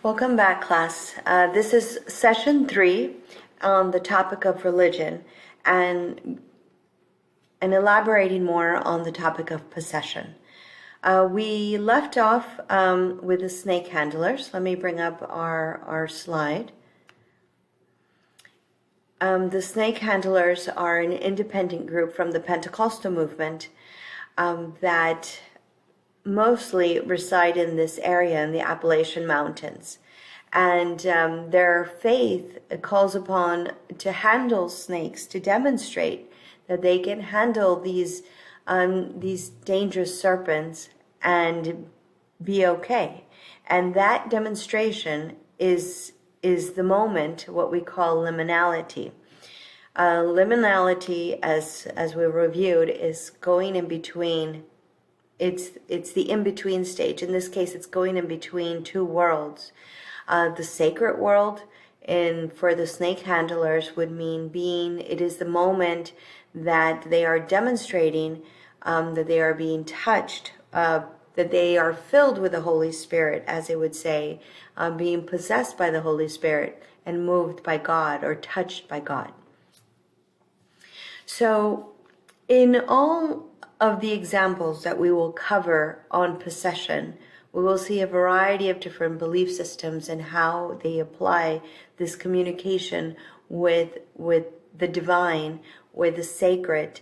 Welcome back, class. This is session 3 on the topic of religion and elaborating more on the topic of possession. We left off with the snake handlers. Let me bring up our slide. The snake handlers are an independent group from the Pentecostal movement that mostly reside in this area in the Appalachian Mountains. And their faith calls upon to handle snakes, to demonstrate that they can handle these dangerous serpents and be okay. And that demonstration is the moment, what we call liminality. Liminality, as we reviewed, is going in between. It's the in-between stage. In this case, it's going in between two worlds. The sacred world, and for the snake handlers, would mean it is the moment that they are demonstrating that they are being touched, that they are filled with the Holy Spirit, as it would say, being possessed by the Holy Spirit and moved by God or touched by God. So in all of the examples that we will cover on possession, we will see a variety of different belief systems and how they apply this communication with the divine, with the sacred,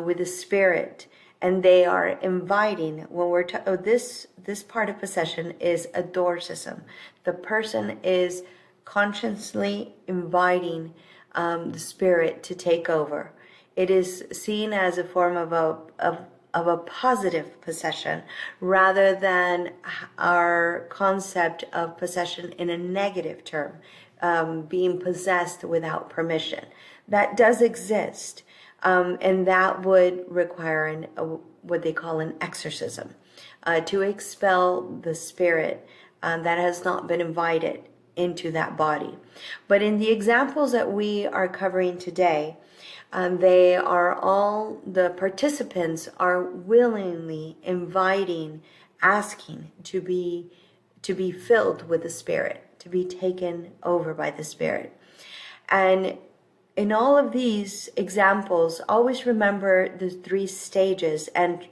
with the spirit. And they are inviting, when we're this part of possession is adorcism. The person is consciously inviting the spirit to take over. It is seen as a form of a positive possession rather than our concept of possession in a negative term, being possessed without permission. That does exist, and that would require what they call an exorcism, to expel the spirit that has not been invited into that body. But in the examples that we are covering today, the participants are willingly inviting, asking to be filled with the Spirit, to be taken over by the Spirit. And in all of these examples, always remember the 3 stages and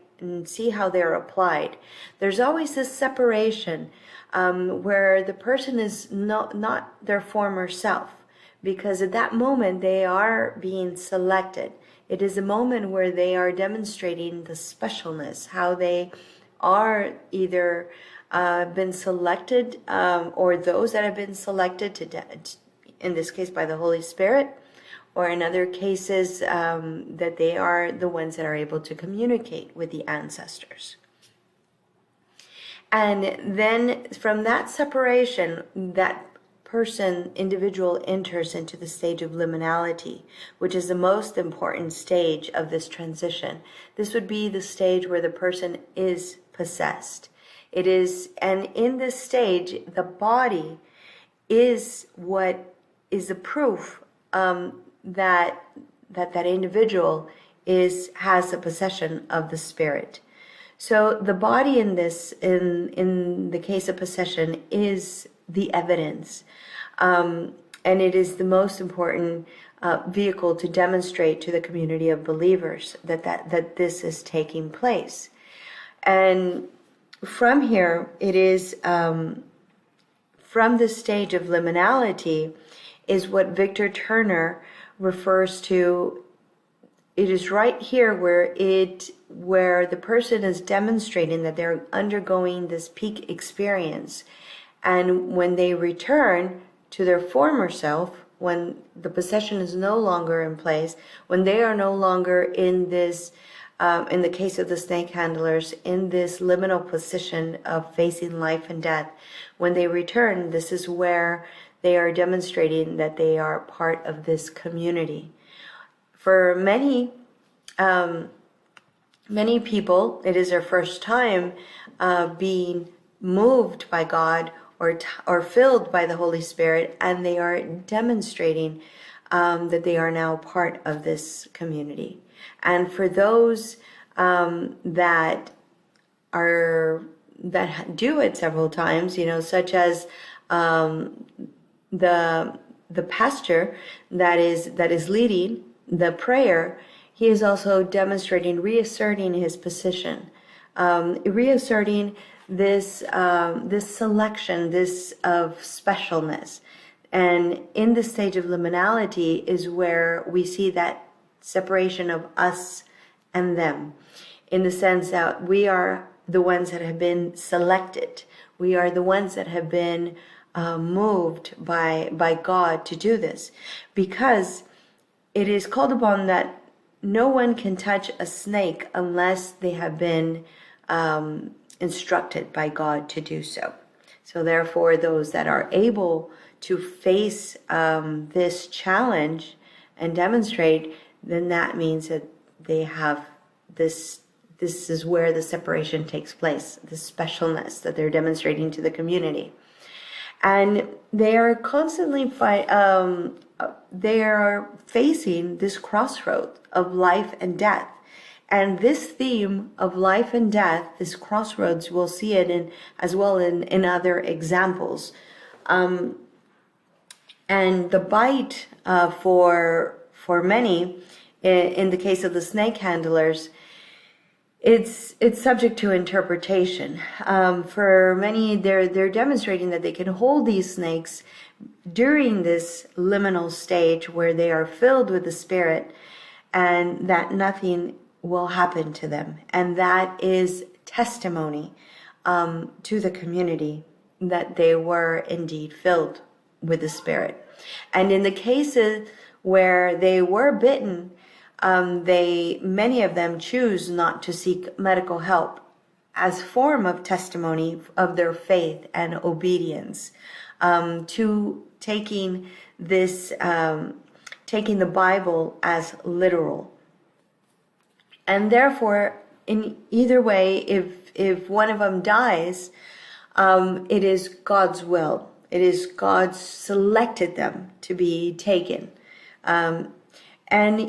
see how they're applied. There's always this separation where the person is not their former self. Because at that moment, they are being selected. It is a moment where they are demonstrating the specialness, how they are either been selected, or those that have been selected, in this case by the Holy Spirit, or in other cases that they are the ones that are able to communicate with the ancestors. And then from that separation, that individual enters into the stage of liminality, which is the most important stage of this transition. This would be the stage where the person is possessed. It is, and in this stage, the body is what is the proof that individual has a possession of the spirit. So the body in the case of possession is the evidence, and it is the most important vehicle to demonstrate to the community of believers that this is taking place. And from here, it is from this stage of liminality is what Victor Turner refers to. It is right here where the person is demonstrating that they're undergoing this peak experience. And when they return to their former self, when the possession is no longer in place, when they are no longer in this, in the case of the snake handlers, in this liminal position of facing life and death, when they return, this is where they are demonstrating that they are part of this community. For many people, it is their first time being moved by God or filled by the Holy Spirit, and they are demonstrating that they are now part of this community. And for those that do it several times, such as the pastor that is leading the prayer, he is also demonstrating, reasserting his position, reasserting this this selection, this of specialness. And in the stage of liminality is where we see that separation of us and them, in the sense that we are the ones that have been selected. We are the ones that have been moved by God to do this, because it is called upon that no one can touch a snake unless they have been instructed by God to do so. So therefore, those that are able to face this challenge and demonstrate, then that means that they have this. This is where the separation takes place, the specialness that they're demonstrating to the community. And they are constantly they are facing this crossroad of life and death. And this theme of life and death, this crossroads, we'll see it as well in other examples. And the bite for many, in the case of the snake handlers, it's subject to interpretation. For many, they're demonstrating that they can hold these snakes during this liminal stage where they are filled with the Spirit, and that nothing will happen to them. And that is testimony to the community that they were indeed filled with the Spirit. And in the cases where they were bitten, many of them choose not to seek medical help as form of testimony of their faith and obedience to taking the Bible as literal. And therefore, in either way, if one of them dies, it is God's will. It is God selected them to be taken. And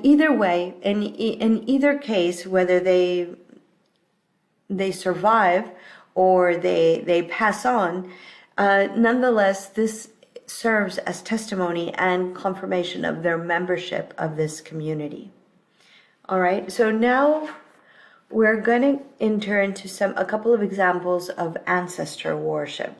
either way, in either case, whether they survive or they pass on, nonetheless, this serves as testimony and confirmation of their membership of this community. All right, so now we're going to enter into a couple of examples of ancestor worship.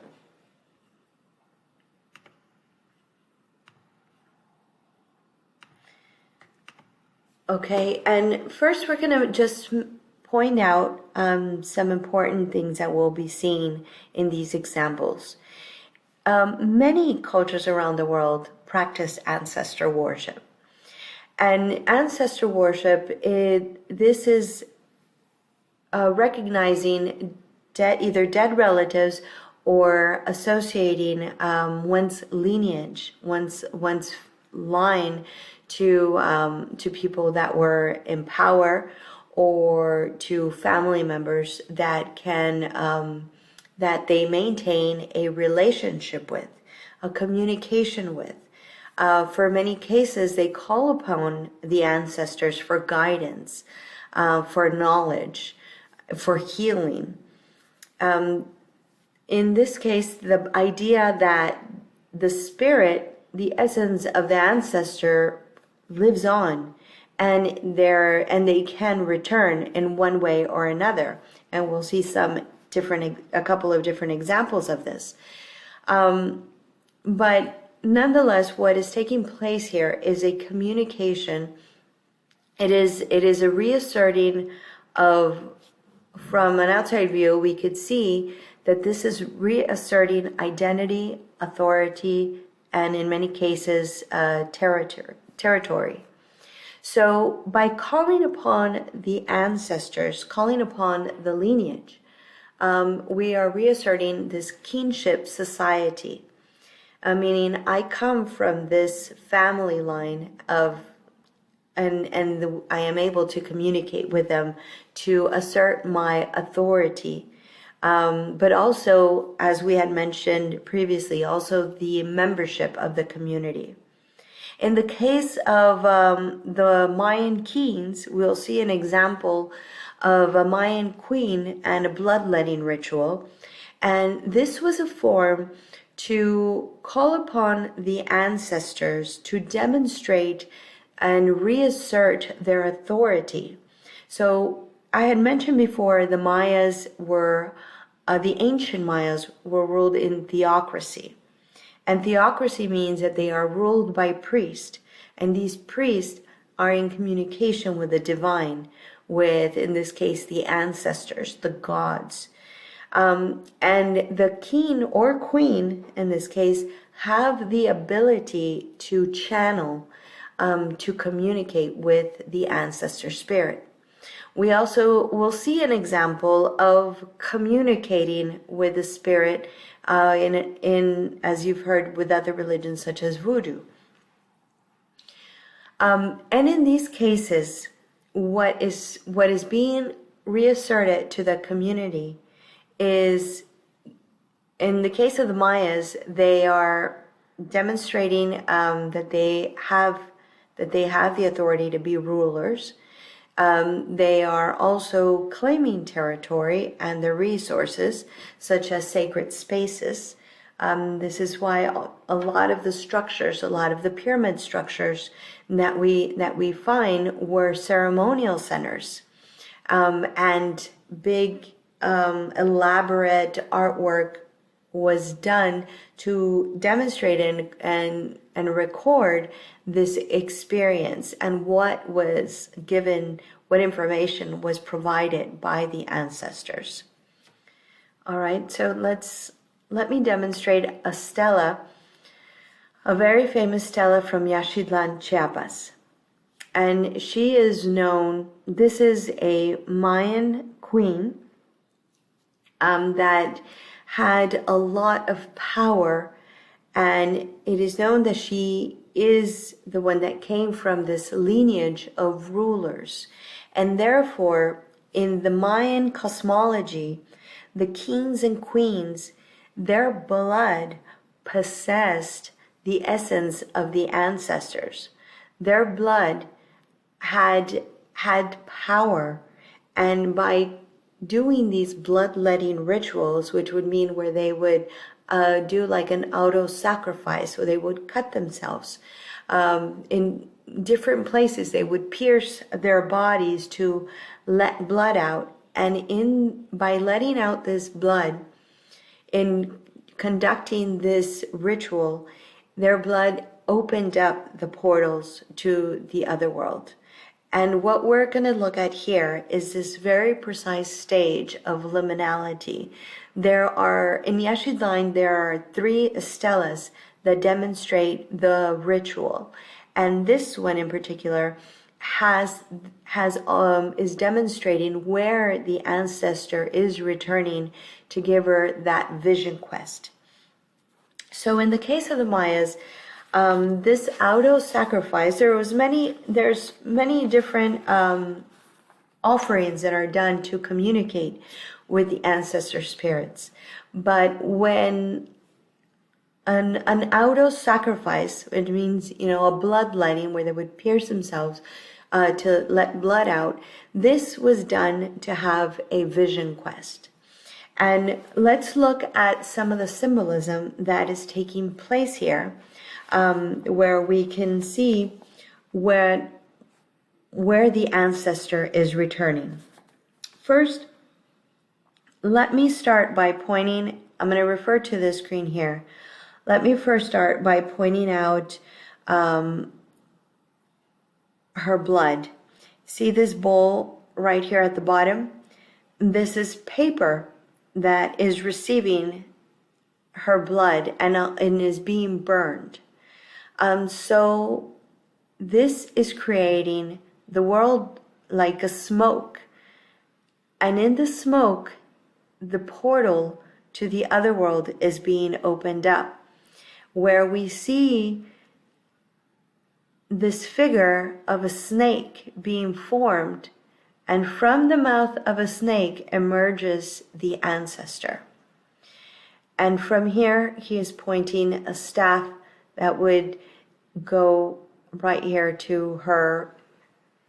Okay, and first we're going to just point out some important things that we'll be seeing in these examples. Many cultures around the world practice ancestor worship. And ancestor worship, this is recognizing either dead relatives or associating one's lineage, one's line to people that were in power, or to family members that that they maintain a relationship with, a communication with. For many cases, they call upon the ancestors for guidance, for knowledge, for healing. In this case, the idea that the spirit, the essence of the ancestor, lives on, and they can return in one way or another, and we'll see a couple of different examples of this. But nonetheless, what is taking place here is a communication. It is a reasserting of, from an outside view, we could see that this is reasserting identity, authority, and in many cases, territory. So by calling upon the ancestors, calling upon the lineage, we are reasserting this kinship society, meaning I come from this family line of, and I am able to communicate with them to assert my authority. But also, as we had mentioned previously, also the membership of the community. In the case of the Mayan kings, we'll see an example of a Mayan queen and a bloodletting ritual. And this was a form to call upon the ancestors to demonstrate and reassert their authority. So I had mentioned before the ancient Mayas were ruled in theocracy. And theocracy means that they are ruled by priests. And these priests are in communication with the divine, with, in this case, the ancestors, the gods. And the king or queen, in this case, have the ability to channel, to communicate with the ancestor spirit. We also will see an example of communicating with the spirit in as you've heard with other religions such as voodoo. And in these cases, what is being reasserted to the community is, in the case of the Mayas, they are demonstrating that they have the authority to be rulers. They are also claiming territory and their resources, such as sacred spaces. This is why a lot of the structures, a lot of the pyramid structures that we find were ceremonial centers, and big elaborate artwork was done to demonstrate and record this experience and what was given, what information was provided by the ancestors. All right, so let me demonstrate a stela, a very famous stela from Yaxchitlan, Chiapas. And she is known, this is a Mayan queen that had a lot of power, and it is known that she is the one that came from this lineage of rulers. And therefore, in the Mayan cosmology, the kings and queens, their blood possessed the essence of the ancestors. Their blood had power, and by doing these bloodletting rituals, which would mean where they would do like an auto-sacrifice, where they would cut themselves in different places. They would pierce their bodies to let blood out, and by letting out this blood, in conducting this ritual, their blood opened up the portals to the other world. And what we're going to look at here is this very precise stage of liminality. In Yaxchitlan, there are 3 stelas that demonstrate the ritual. And this one in particular is demonstrating where the ancestor is returning to give her that vision quest. So in the case of the Mayas, this auto-sacrifice, there's many different offerings that are done to communicate with the ancestor spirits. But when an auto-sacrifice, it means, a bloodletting where they would pierce themselves to let blood out, this was done to have a vision quest. And let's look at some of the symbolism that is taking place here, where we can see where the ancestor is returning. First, let me start by pointing, I'm going to refer to this screen here. Let me first start by pointing out her blood. See this bowl right here at the bottom? This is paper that is receiving her blood and is being burned. So this is creating the world like a smoke. And in the smoke, the portal to the other world is being opened up, where we see this figure of a snake being formed, and from the mouth of a snake emerges the ancestor. And from here, he is pointing a staff that would go right here to her,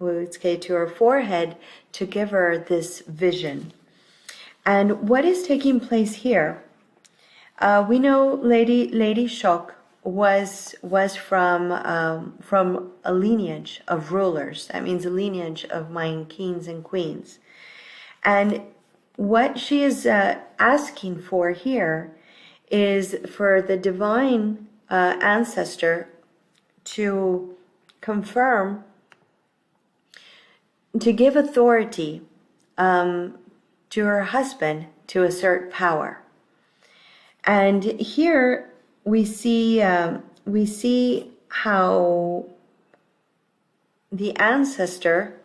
to her forehead, to give her this vision. And what is taking place here? We know Lady Shok was from a lineage of rulers. That means a lineage of Mayan kings and queens. And what she is asking for here is for the divine ancestor to confirm, to give authority to her husband to assert power. And here we see how the ancestor,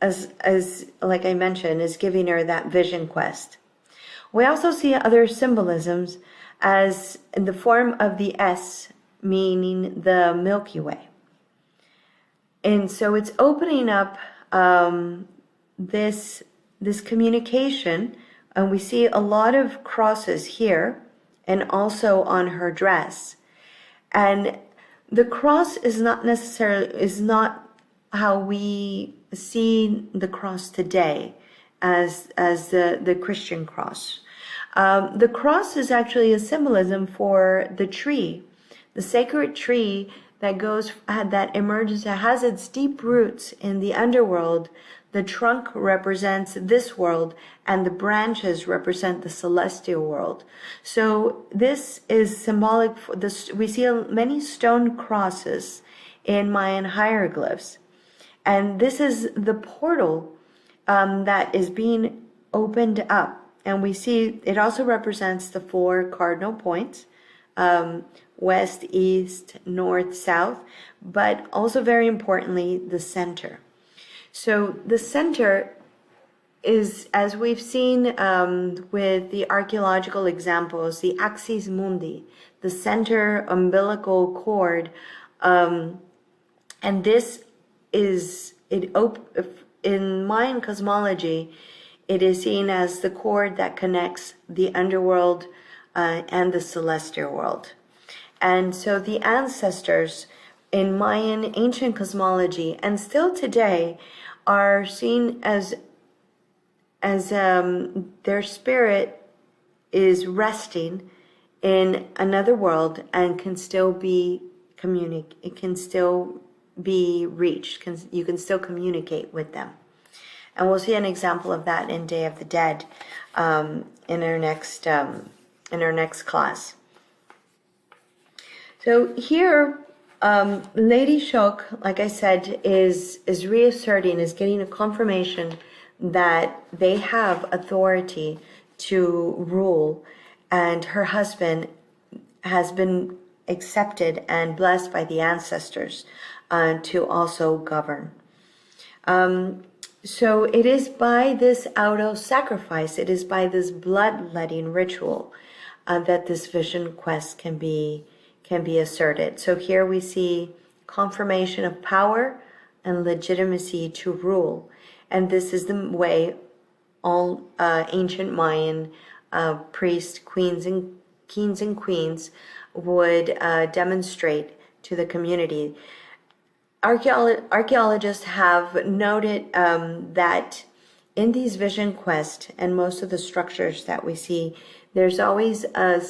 as like I mentioned, is giving her that vision quest. We also see other symbolisms as in the form of the S, meaning the Milky Way. And so it's opening up this communication, and we see a lot of crosses here and also on her dress. And the cross is not how we see the cross today as the Christian cross. The cross is actually a symbolism for the tree, the sacred tree that emerges, that has its deep roots in the underworld. The trunk represents this world, and the branches represent the celestial world. So this is symbolic for this. We see many stone crosses in Mayan hieroglyphs, and this is the portal that is being opened up. And we see it also represents the 4 cardinal points, west, east, north, south, but also very importantly, the center. So the center is, as we've seen with the archaeological examples, the axis mundi, the center umbilical cord, and this is in Mayan cosmology, it is seen as the cord that connects the underworld and the celestial world. And so the ancestors in Mayan ancient cosmology, and still today, are seen as their spirit is resting in another world and can still be it can still be reached. You can still communicate with them. And we'll see an example of that in Day of the Dead in our next class. So here, Lady Shok, like I said, is reasserting, is getting a confirmation that they have authority to rule, and her husband has been accepted and blessed by the ancestors to also govern. So it is by this auto sacrifice, it is by this bloodletting ritual that this vision quest can be asserted. So here we see confirmation of power and legitimacy to rule. And this is the way all ancient Mayan priests, kings and queens would demonstrate to the community. Archaeologists have noted that in these vision quests and most of the structures that we see, there's always a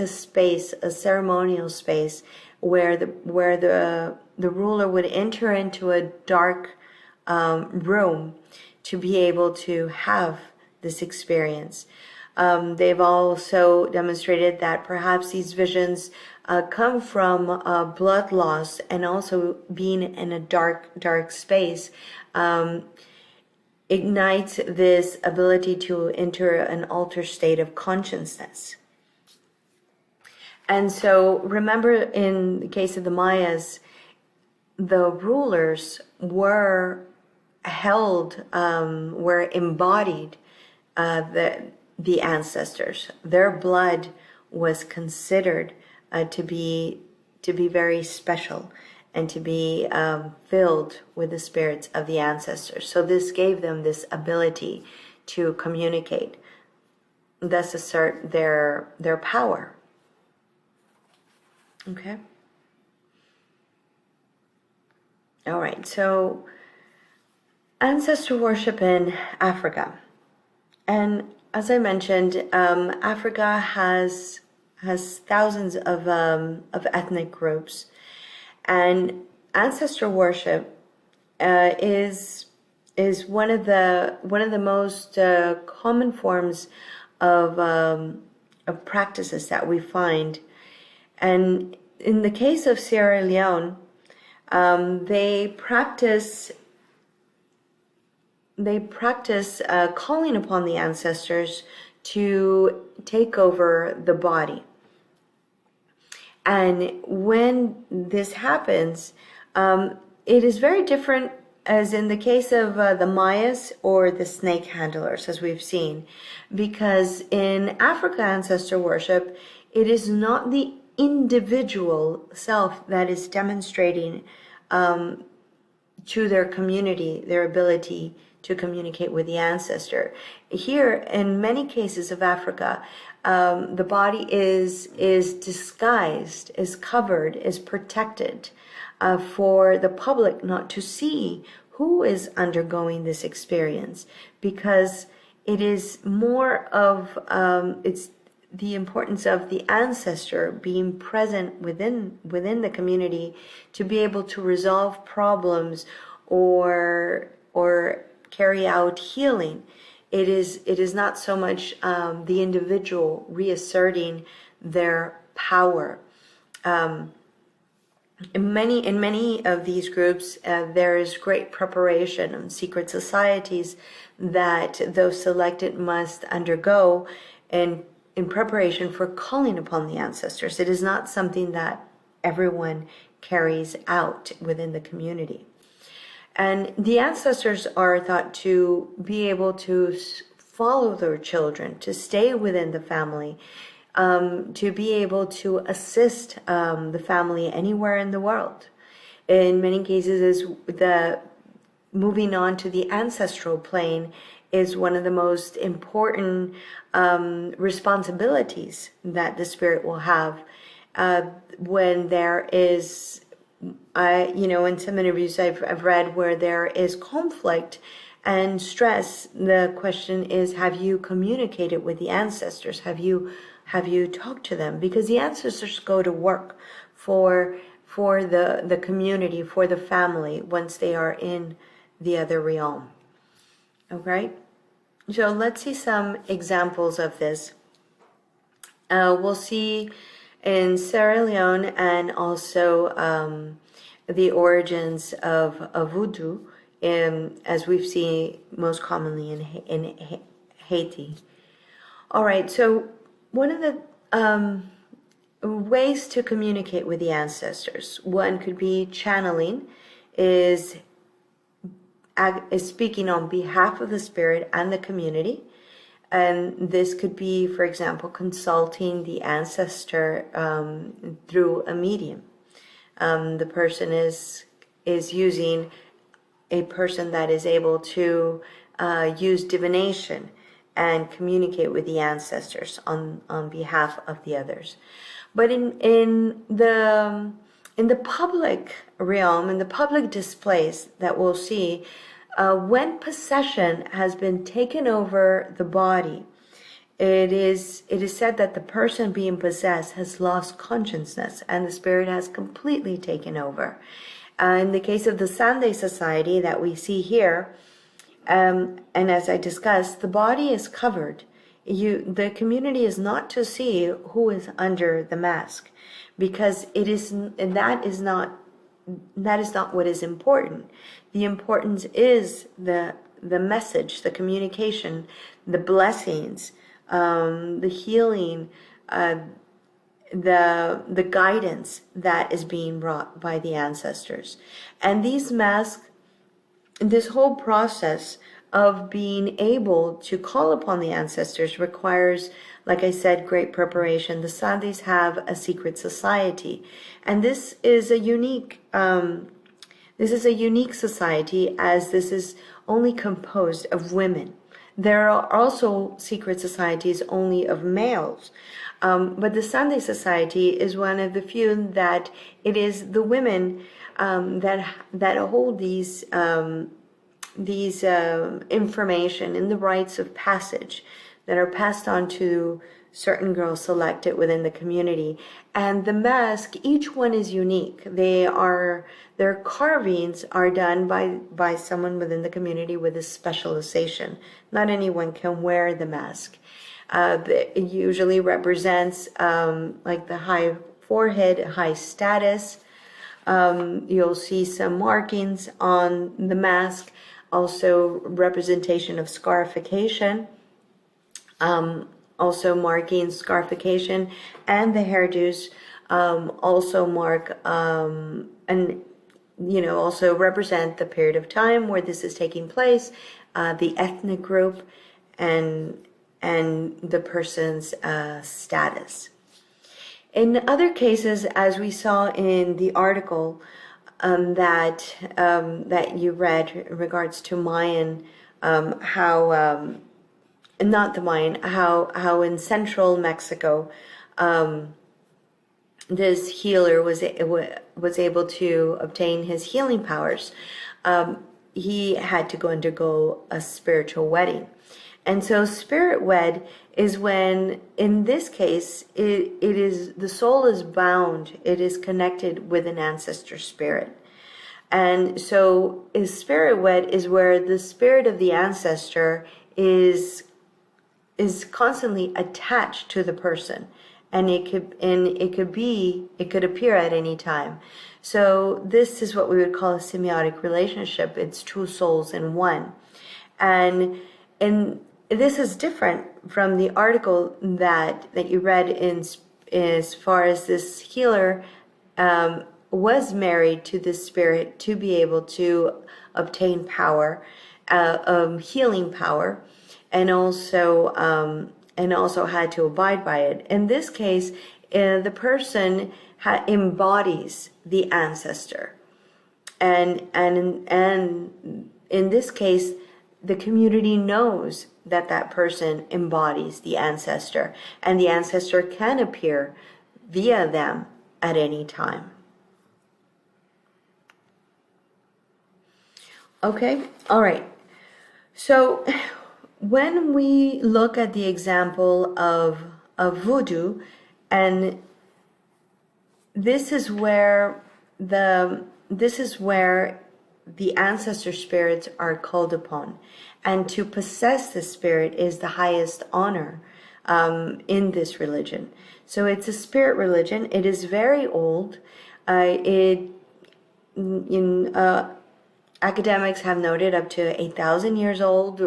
space, a ceremonial space, where the ruler would enter into a dark room to be able to have this experience. They've also demonstrated that perhaps these visions come from blood loss, and also being in a dark space ignites this ability to enter an altered state of consciousness. And so remember, in the case of the Mayas, the rulers were held, were embodied, the ancestors. Their blood was considered to be very special, and to be filled with the spirits of the ancestors. So this gave them this ability to communicate, thus assert their power. Okay? All right, so ancestor worship in Africa. And as I mentioned, Africa has has thousands of ethnic groups, and ancestor worship is one of the most common forms of practices that we find. And in the case of Sierra Leone, they practice calling upon the ancestors to take over the body. And when this happens, it is very different as in the case of the Mayas or the snake handlers, as we've seen, because in Africa ancestor worship, it is not the individual self that is demonstrating to their community their ability to communicate with the ancestor. Here, in many cases of Africa, the body is disguised, is covered, is protected for the public not to see who is undergoing this experience, because it is more of it's the importance of the ancestor being present within the community to be able to resolve problems or carry out healing. It is not so much the individual reasserting their power. In many of these groups, there is great preparation and secret societies that those selected must undergo in preparation for calling upon the ancestors. It is not something that everyone carries out within the community. And the ancestors are thought to be able to follow their children, to stay within the family, to be able to assist the family anywhere in the world. In many cases, the moving on to the ancestral plane is one of the most important responsibilities that the spirit will have when there is, in some interviews I've read where there is conflict and stress. The question is, have you communicated with the ancestors? Have you talked to them? Because the ancestors go to work for the community, for the family, once they are in the other realm. Okay? So let's see some examples of this. We'll see in Sierra Leone and also the origins of voodoo, as we've seen most commonly in Haiti. All right, so one of the ways to communicate with the ancestors, one could be channeling, is speaking on behalf of the spirit and the community. And this could be, for example, consulting the ancestor through a medium. The person is using a person that is able to use divination and communicate with the ancestors on behalf of the others. But in the public realm, in the public displays that we'll see, when possession has been taken over the body, it is said that the person being possessed has lost consciousness and the spirit has completely taken over. In the case of the Sunday Society that we see here, and as I discussed, the body is covered. The community is not to see who is under the mask, because that is not what is important. The importance is the message, the communication, the blessings, the healing, the guidance that is being brought by the ancestors. And these masks, this whole process of being able to call upon the ancestors requires, like I said, great preparation. The Sandis have a secret society, and this is a unique society, as this is only composed of women. There are also secret societies only of males, but the Sunday Society is one of the few that it is the women that hold these information in the rites of passage that are passed on to certain girls selected within the community. And the mask, each one is unique. Their carvings are done by someone within the community with a specialization. Not anyone can wear the mask. It usually represents like the high forehead, high status. You'll see some markings on the mask, also representation of scarification, also marking scarification, and the hairdos also mark and also represent the period of time where this is taking place, the ethnic group, and the person's status. In other cases, as we saw in the article that you read in regards to Mayan, how not the Mayan, how in central Mexico, this healer was able to obtain his healing powers. He had to undergo a spiritual wedding. And so spirit wed is when, in this case, it is the soul is bound. It is connected with an ancestor spirit. And so spirit wed is where the spirit of the ancestor is constantly attached to the person. And it could appear at any time. So this is what we would call a symbiotic relationship. It's two souls in one. And this is different from the article that you read as far as this healer was married to this spirit to be able to obtain power, healing power, and also had to abide by it. In this case, the person embodies the ancestor, and in this case, the community knows that person embodies the ancestor, and the ancestor can appear via them at any time. Okay, all right. So when we look at the example of voodoo, and this is where the ancestor spirits are called upon, and to possess the spirit is the highest honor in this religion. So it's a spirit religion. It is very old. Academics have noted up to 8,000 years old,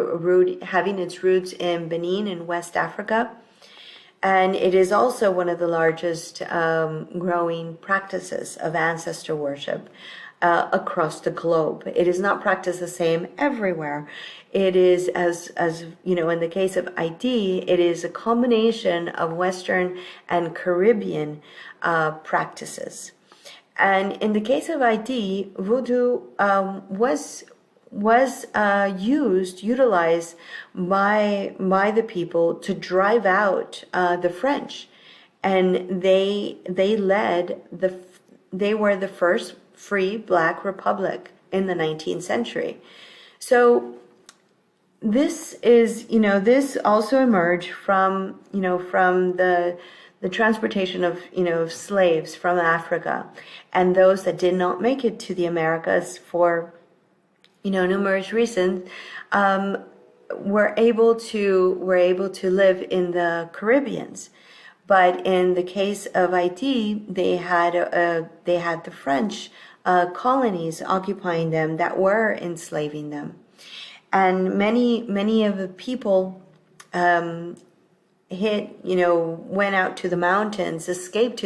having its roots in Benin in West Africa. And it is also one of the largest growing practices of ancestor worship across the globe. It is not practiced the same everywhere. It is, as in the case of ID, it is a combination of Western and Caribbean practices. And in the case of ID, voodoo was utilized by the people to drive out the French, and they were the first free Black republic in the 19th century. So this also emerged from the transportation of slaves from Africa, and those that did not make it to the Americas for numerous reasons were able to live in the Caribbeans. But in the case of Haiti, they had the French colonies occupying them that were enslaving them, and many of the people went out to the mountains, escaped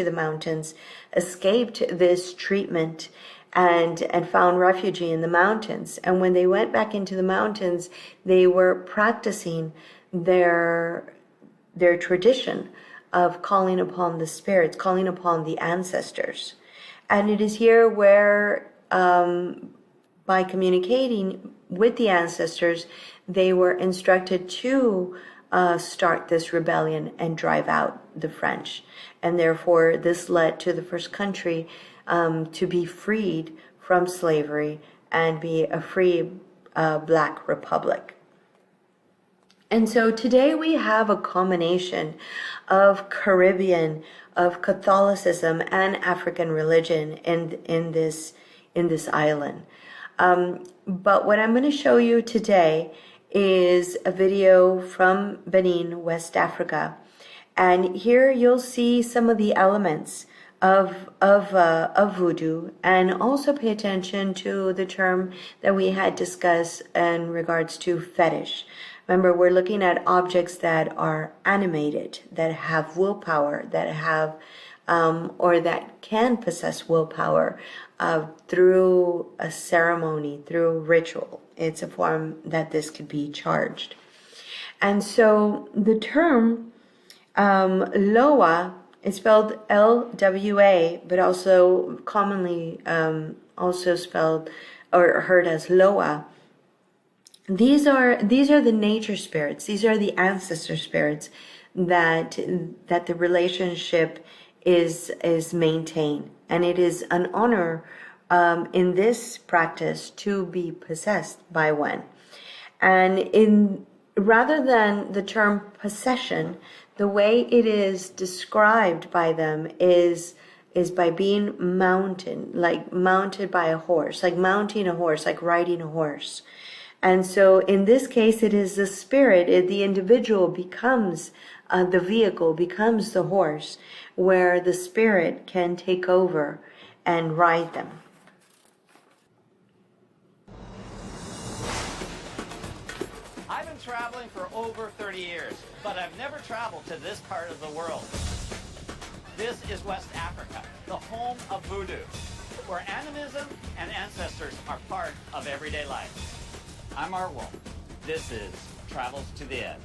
this treatment, and found refuge in the mountains. And when they went back into the mountains, they were practicing their tradition of calling upon the spirits, calling upon the ancestors. And it is here where, by communicating with the ancestors, they were instructed to start this rebellion and drive out the French. And therefore, this led to the first country to be freed from slavery and be a free Black republic. And so today we have a combination of Caribbean, of Catholicism and African religion in this island. But what I'm going to show you today is a video from Benin, West Africa. And here you'll see some of the elements of voodoo, and also pay attention to the term that we had discussed in regards to fetish. Remember, we're looking at objects that are animated, that have willpower, that have or that can possess willpower through a ceremony, through ritual. It's a form that this could be charged. And so the term Loa is spelled L-W-A, but also commonly also spelled or heard as Loa. These are the nature spirits. These are the ancestor spirits that the relationship is maintained, and it is an honor in this practice to be possessed by one. And rather than the term possession, the way it is described by them is by being mounted, like mounted by a horse, like mounting a horse, like riding a horse. And so in this case, it is the spirit, the individual becomes the vehicle, becomes the horse, where the spirit can take over and ride them. I've been traveling for over 30 years, but I've never traveled to this part of the world. This is West Africa, the home of voodoo, where animism and ancestors are part of everyday life. I'm Art Wolf. This is Travels to the Edge.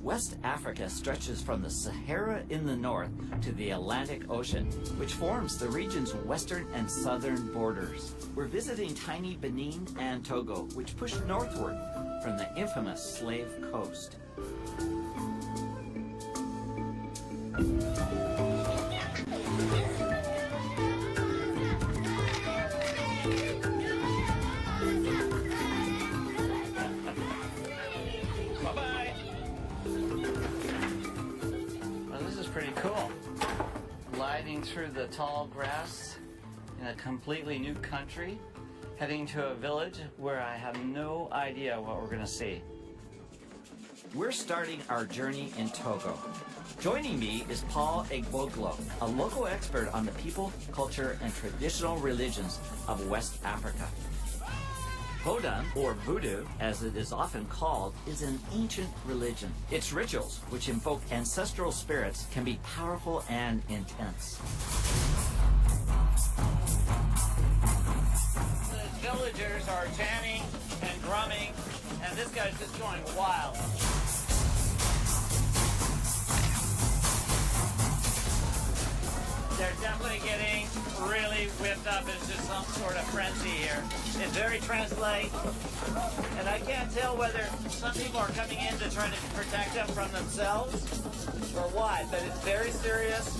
West Africa stretches from the Sahara in the north to the Atlantic Ocean, which forms the region's western and southern borders. We're visiting tiny Benin and Togo, which push northward from the infamous Slave Coast. Pretty cool. Gliding through the tall grass in a completely new country, heading to a village where I have no idea what we're going to see. We're starting our journey in Togo. Joining me is Paul Egboglo, a local expert on the people, culture, and traditional religions of West Africa. Vodun, or voodoo, as it is often called, is an ancient religion. Its rituals, which invoke ancestral spirits, can be powerful and intense. The villagers are chanting and drumming, and this guy's just going wild. They're definitely getting really whipped up into some sort of frenzy here. It very translate, and I can't tell whether some people are coming in to try to protect them from themselves or what, but it's very serious.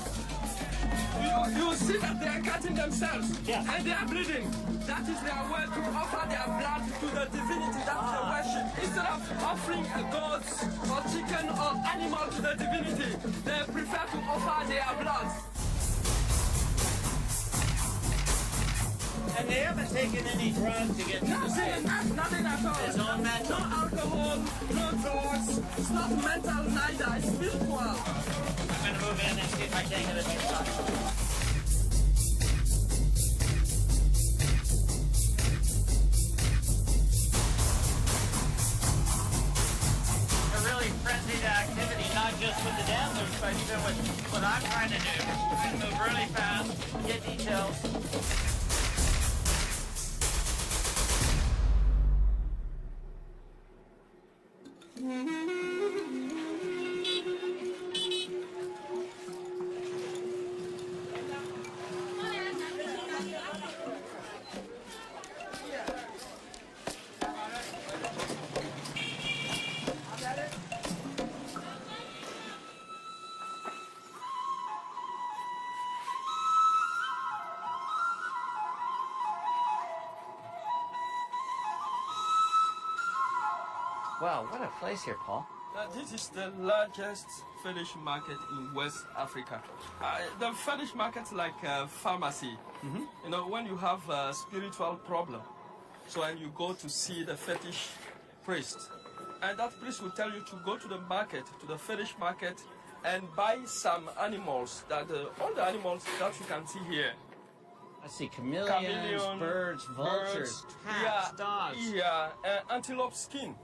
You see that they are cutting themselves, yeah, and they are bleeding. That is their way to offer their blood to the divinity that they worship. Instead of offering a goat or chicken or animal to the divinity, they prefer to offer their blood. And they haven't taken any drugs to get to the stage. Nothing at all. It's all mental. No alcohol, no drugs. It's not mental neither, it's spiritual. I'm going to move in and see if I can get a big shot. A really frenzied activity, not just with the dancers, but even with what I'm trying to do. I'm trying to move really fast, get details. Wow, what a place here, Paul. This is the largest fetish market in West Africa. The fetish market is like a pharmacy. You know, when you have a spiritual problem, so when you go to see the fetish priest, and that priest will tell you to go to the market, to the fetish market, and buy some animals, that all the animals that you can see here. I see chameleons, birds, vultures, cats, dogs. Yeah, antelope skin.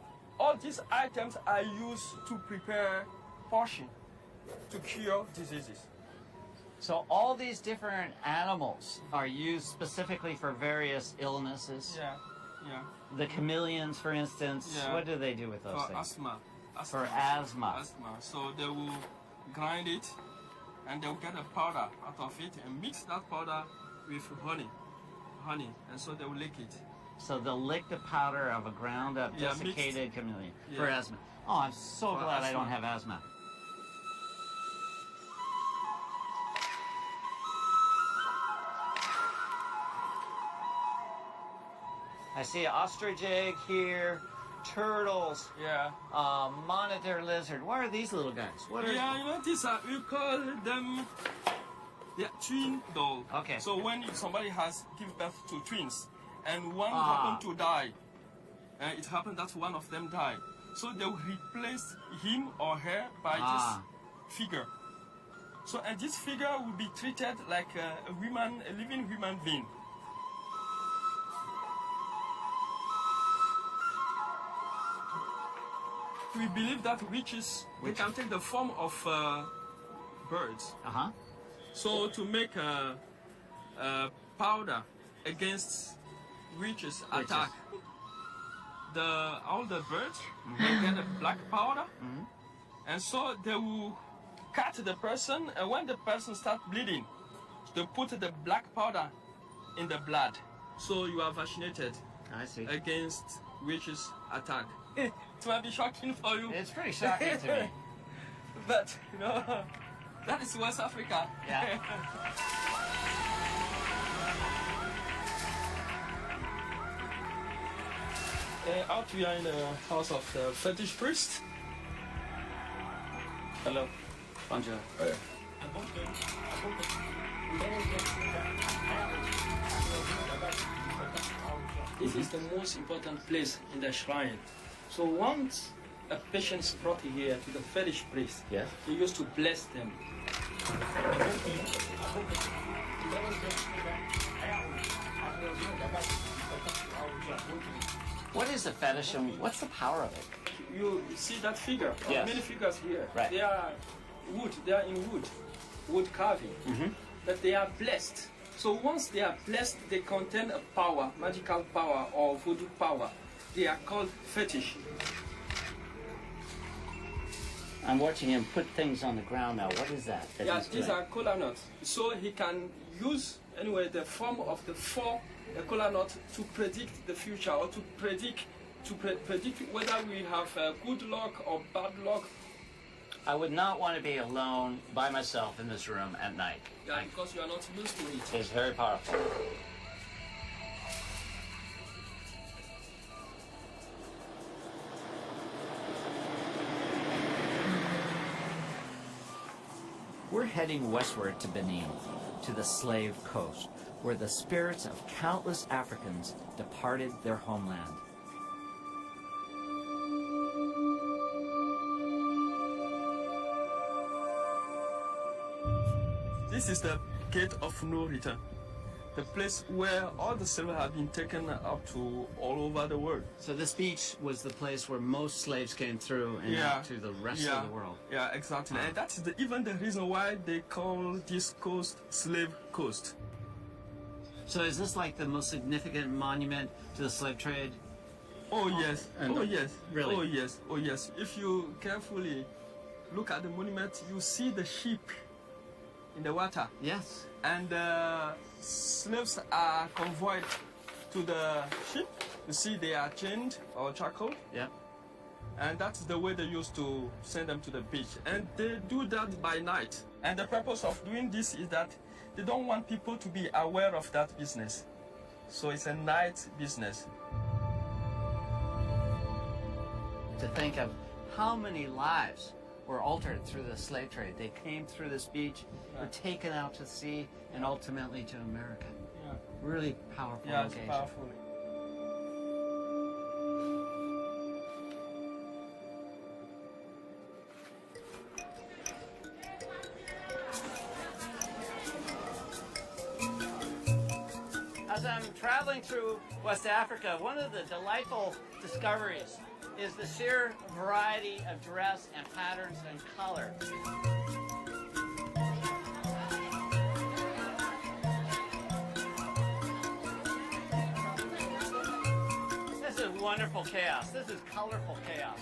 All these items are used to prepare potion to cure diseases. So all these different animals are used specifically for various illnesses. Yeah, yeah. The chameleons, for instance, Yeah. what do they do with those For things? asthma. For asthma. Asthma. So they will grind it and they'll get a powder out of it and mix that powder with honey, and so they will lick it. So they'll lick the powder of a ground up Yeah, desiccated chameleon for Yeah. asthma. Oh, I'm so For glad I don't asthma. have asthma. I see an ostrich egg here, turtles, Yeah. monitor lizard. What are these little guys? What are Yeah, you know, these are, we call them twin doll. Okay. So when somebody has given birth to twins and one Ah. happened to die, it happened that one of them died. So they will replace him or her by Ah. this figure. So and this figure will be treated like a living human being. We believe that witches they can take the form of birds. Uh-huh. So to make a powder against witches attack, all the birds they get a black powder, and so they will cut the person, and when the person starts bleeding, they put the black powder in the blood. So you are vaccinated I see. against witches attack. It might be shocking for you. It's pretty shocking to me. But, you know, that is West Africa. Yeah. Out we are in the house of the fetish priest. Hello. Bonjour. This is the most important place in the shrine. So once a patient is brought here to the fetish priest, Yes. he used to bless them. What is a fetish and what's the power of it? You see that figure? Yes. Many figures here. Right. They are wood. They are in wood carving. But they are blessed. So once they are blessed, they contain a power, magical power or voodoo power. They are called fetish. I'm watching him put things on the ground now. What is that? Yeah, he's these doing? are kola nuts. So he can use anyway the form of the four kola nuts to predict the future or to predict whether we have good luck or bad luck. I would not want to be alone by myself in this room at night. Yeah, because you are not used to it. It's very powerful. We're heading westward to Benin, to the Slave Coast, where the spirits of countless Africans departed their homeland. This is the gate of no return. The place where all the silver have been taken up to all over the world. So this beach was the place where most slaves came through and out to the rest of the world. Yeah, exactly. And that's even the reason why they call this coast Slave Coast. So is this like the most significant monument to the slave trade? Oh yes, And oh yes, really? oh yes, oh yes. If you carefully look at the monument, you see the ship in the water. Yes. And slaves are convoyed to the ship. You see they are chained or shackled. Yeah. And that's the way they used to send them to the beach. And they do that by night. And the purpose of doing this is that they don't want people to be aware of that business. So it's a night business. to think of how many lives were altered through the slave trade. They came through this beach, were taken out to sea, and ultimately to America. Yeah. Really powerful Yeah, it's location. powerful. As I'm traveling through West Africa, one of the delightful discoveries is the sheer variety of dress and patterns and color. This is wonderful chaos. This is colorful chaos.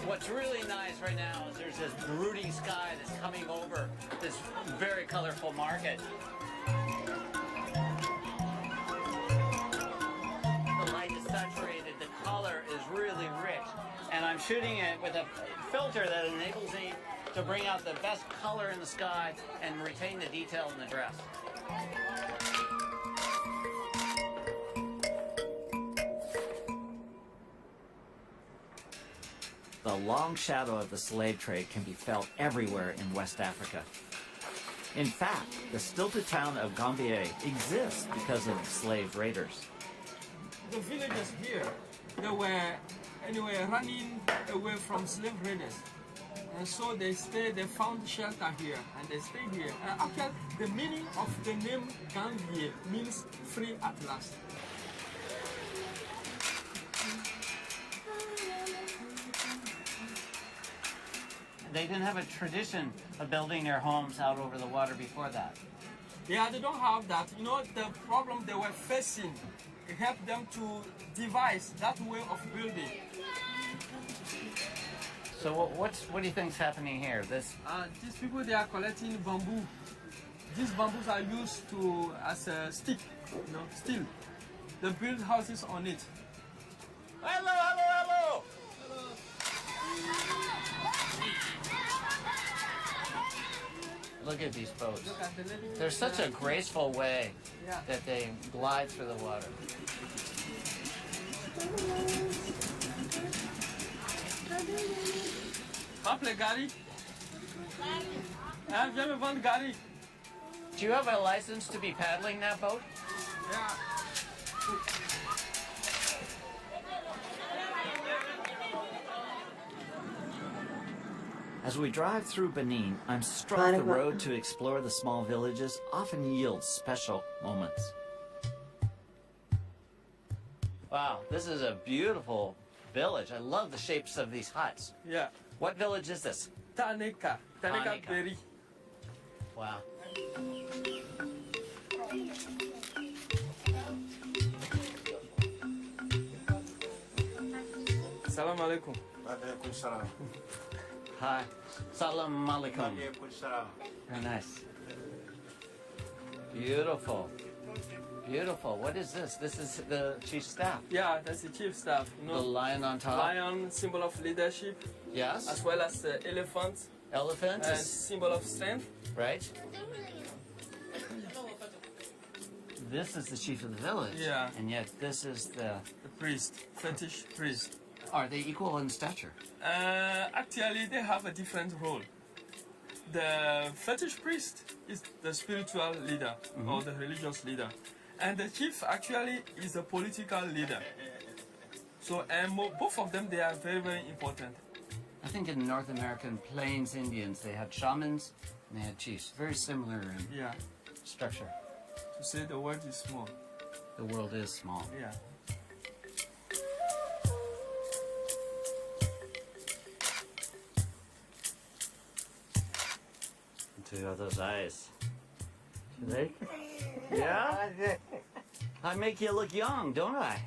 What's really nice right now is there's this brooding sky that's coming over this very colorful market. The light is saturated, the color is really rich, and I'm shooting it with a filter that enables me to bring out the best color in the sky and retain the detail in the dress. The long shadow of the slave trade can be felt everywhere in West Africa. In fact, the stilted town of Gambia exists because of slave raiders. The villagers here, they were running away from slave raiders. And so they found shelter here, and they stayed here. And actually, the meaning of the name Gambia means free at last. They didn't have a tradition of building their homes out over the water before that. Yeah, they don't have that. You know, the problem they were facing, it helped them to devise that way of building. So what do you think's happening here? These people, they are collecting bamboo. These bamboos are used as a stick, steel. They build houses on it. Hello, hello, hello! Look at these boats. Look at the lady. There's such a graceful way Yeah. that they glide through the water. Appelez Gary. Viens me vendre Gary. Do you have a license to be paddling that boat? Yeah. As we drive through Benin, I'm struck the road to explore the small villages often yields special moments. Wow, this is a beautiful village. I love the shapes of these huts. Yeah. What village is this? Taneka Taneka. Berry. Wow. Salam alaikum. Hi. Salam alaikum. Very nice. Beautiful. Beautiful. What is this? This is the chief staff. Yeah, that's the chief staff. You The know, lion on top. lion, symbol of leadership, Yes. as well as the elephant, Elephant is symbol of strength. right. This is the chief of the village. Yeah. And yet this is the. The priest, fetish priest. Are they equal in stature? Actually, they have a different role. The fetish priest is the spiritual leader or the religious leader, and the chief actually is the political leader. So, both of them, they are very, very important. I think in North American Plains Indians they had shamans and they had chiefs. Very similar in Yeah. structure. To say the word is small. The world is small. Yeah. Two of those eyes. Do they? Yeah? I make you look young, don't I?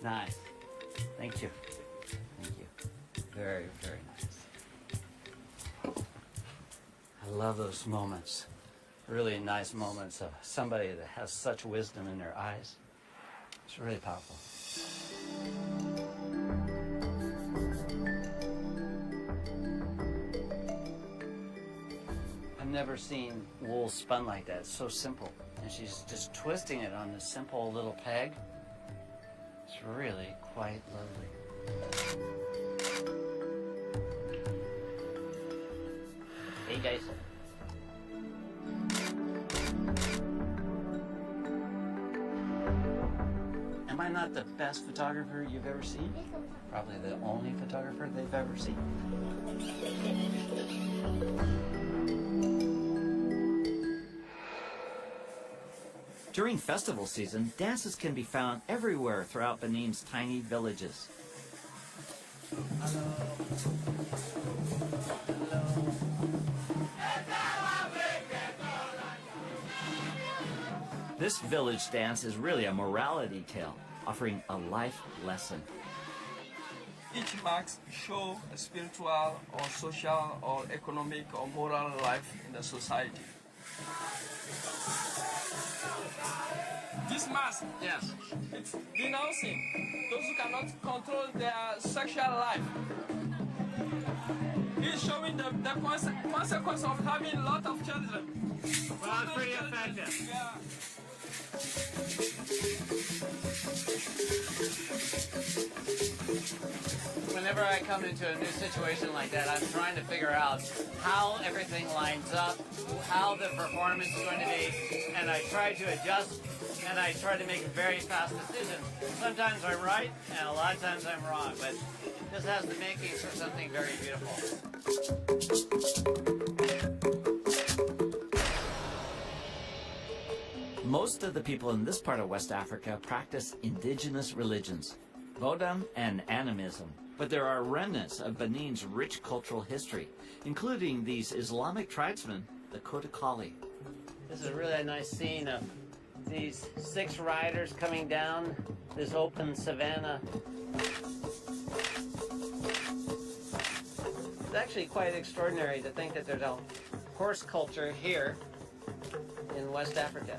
Nice. Thank you. Thank you. Very, very nice. I love those moments. Really nice moments of somebody that has such wisdom in their eyes. It's really powerful. I've never seen wool spun like that. It's so simple. And she's just twisting it on this simple little peg. It's really quite lovely. Hey guys. Am I not the best photographer you've ever seen? Probably the only photographer they've ever seen. During festival season, dances can be found everywhere throughout Benin's tiny villages. This village dance is really a morality tale, offering a life lesson. Each marks show a spiritual or social or economic or moral life in the society. This mask, Yes. it's denouncing those who cannot control their sexual life. It's showing the consequence of having a lot of children. Well, it's pretty effective. Yeah. Whenever I come into a new situation like that, I'm trying to figure out how everything lines up, how the performance is going to be, and I try to adjust, and I try to make very fast decisions. Sometimes I'm right, and a lot of times I'm wrong, but this has the makings for something very beautiful. Most of the people in this part of West Africa practice indigenous religions, Vodam and animism. But there are remnants of Benin's rich cultural history, including these Islamic tribesmen, the Kotakali. This is really a nice scene of these 6 riders coming down this open savanna. It's actually quite extraordinary to think that there's a horse culture here in West Africa.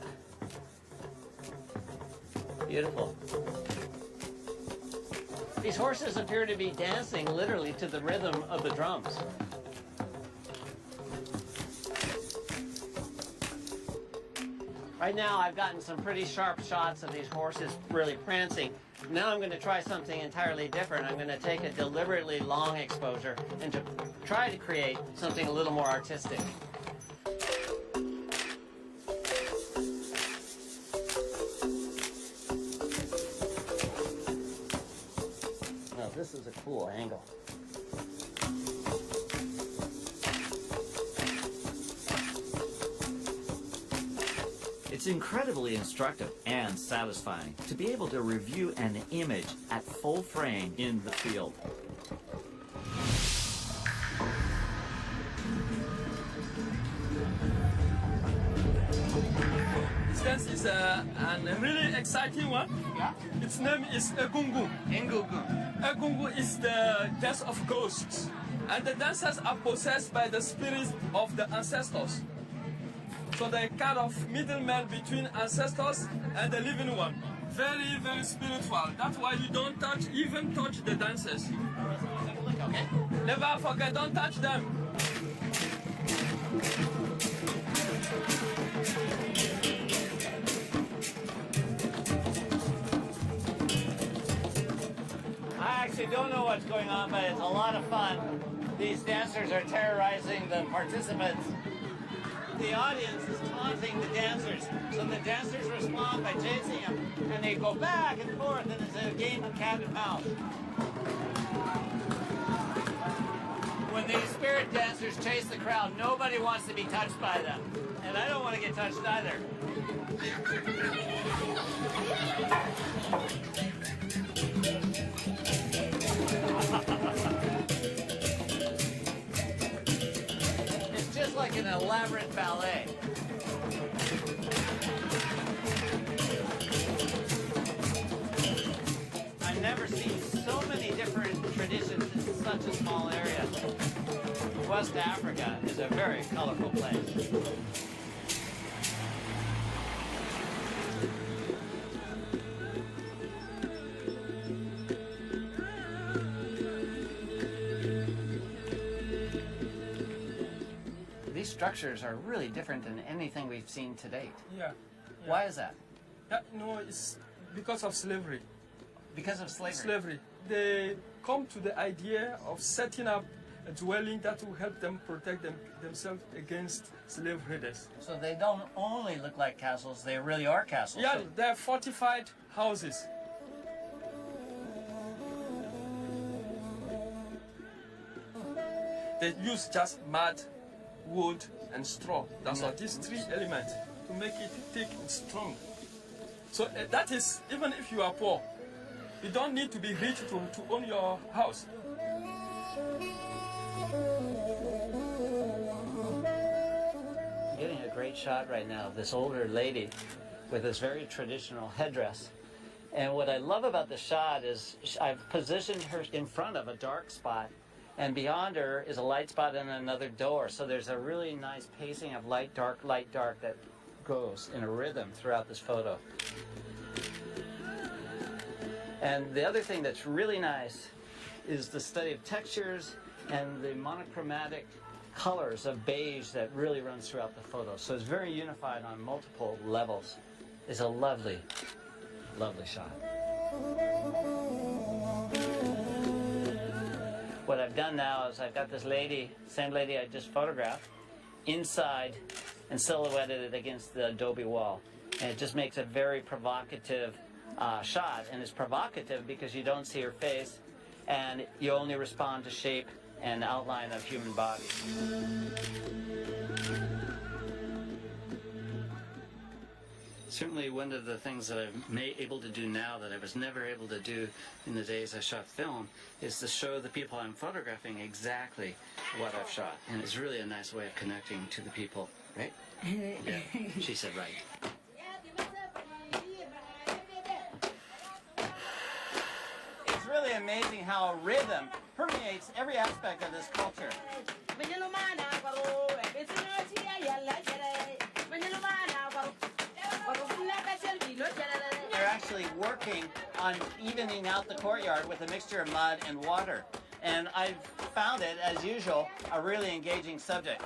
Beautiful. These horses appear to be dancing literally to the rhythm of the drums. Right now I've gotten some pretty sharp shots of these horses really prancing. Now I'm going to try something entirely different. I'm going to take a deliberately long exposure and to try to create something a little more artistic. Now this is a cool angle. It's incredibly instructive and satisfying to be able to review an image at full frame in the field. This dance is a really exciting one. Yeah. Its name is Egungun. Engugu. Egungun is the dance of ghosts. And the dancers are possessed by the spirits of the ancestors. So they're kind of middlemen between ancestors and the living one. Very, very spiritual. That's why you don't even touch the dancers. Okay. Never forget, don't touch them. I actually don't know what's going on, but it's a lot of fun. These dancers are terrorizing the participants. The audience is taunting the dancers, so the dancers respond by chasing them, and they go back and forth, and it's a game of cat and mouse. When these spirit dancers chase the crowd, nobody wants to be touched by them, and I don't want to get touched either. It's just like an elaborate ballet. I've never seen so many different traditions in such a small area. West Africa is a very colorful place. These structures are really different than anything we've seen to date. Yeah. Why is that? Yeah, no, it's because of slavery. Because of slavery. Slavery. They come to the idea of setting up a dwelling that will help them protect themselves against slave raiders. So they don't only look like castles, they really are castles. Yeah, So they're fortified houses. They use just mud, wood, and straw. That's all. These three elements to make it thick and strong. So that is, even if you are poor, you don't need to be rich to own your house. Getting a great shot right now of this older lady with this very traditional headdress. And what I love about the shot is I've positioned her in front of a dark spot, and beyond her is a light spot and another door. So there's a really nice pacing of light, dark, that goes in a rhythm throughout this photo. And the other thing that's really nice is the study of textures and the monochromatic colors of beige that really runs throughout the photo. So it's very unified on multiple levels. It's a lovely, lovely shot. What I've done now is I've got this lady, same lady I just photographed, inside and silhouetted it against the adobe wall. And it just makes a very provocative shot. And it's provocative because you don't see her face and you only respond to shape and outline of human body. Certainly one of the things that I'm able to do now that I was never able to do in the days I shot film is to show the people I'm photographing exactly what I've shot. And it's really a nice way of connecting to the people, right? Yeah, she said right. It's really amazing how rhythm permeates every aspect of this culture. They're actually working on evening out the courtyard with a mixture of mud and water. And I've found it, as usual, a really engaging subject.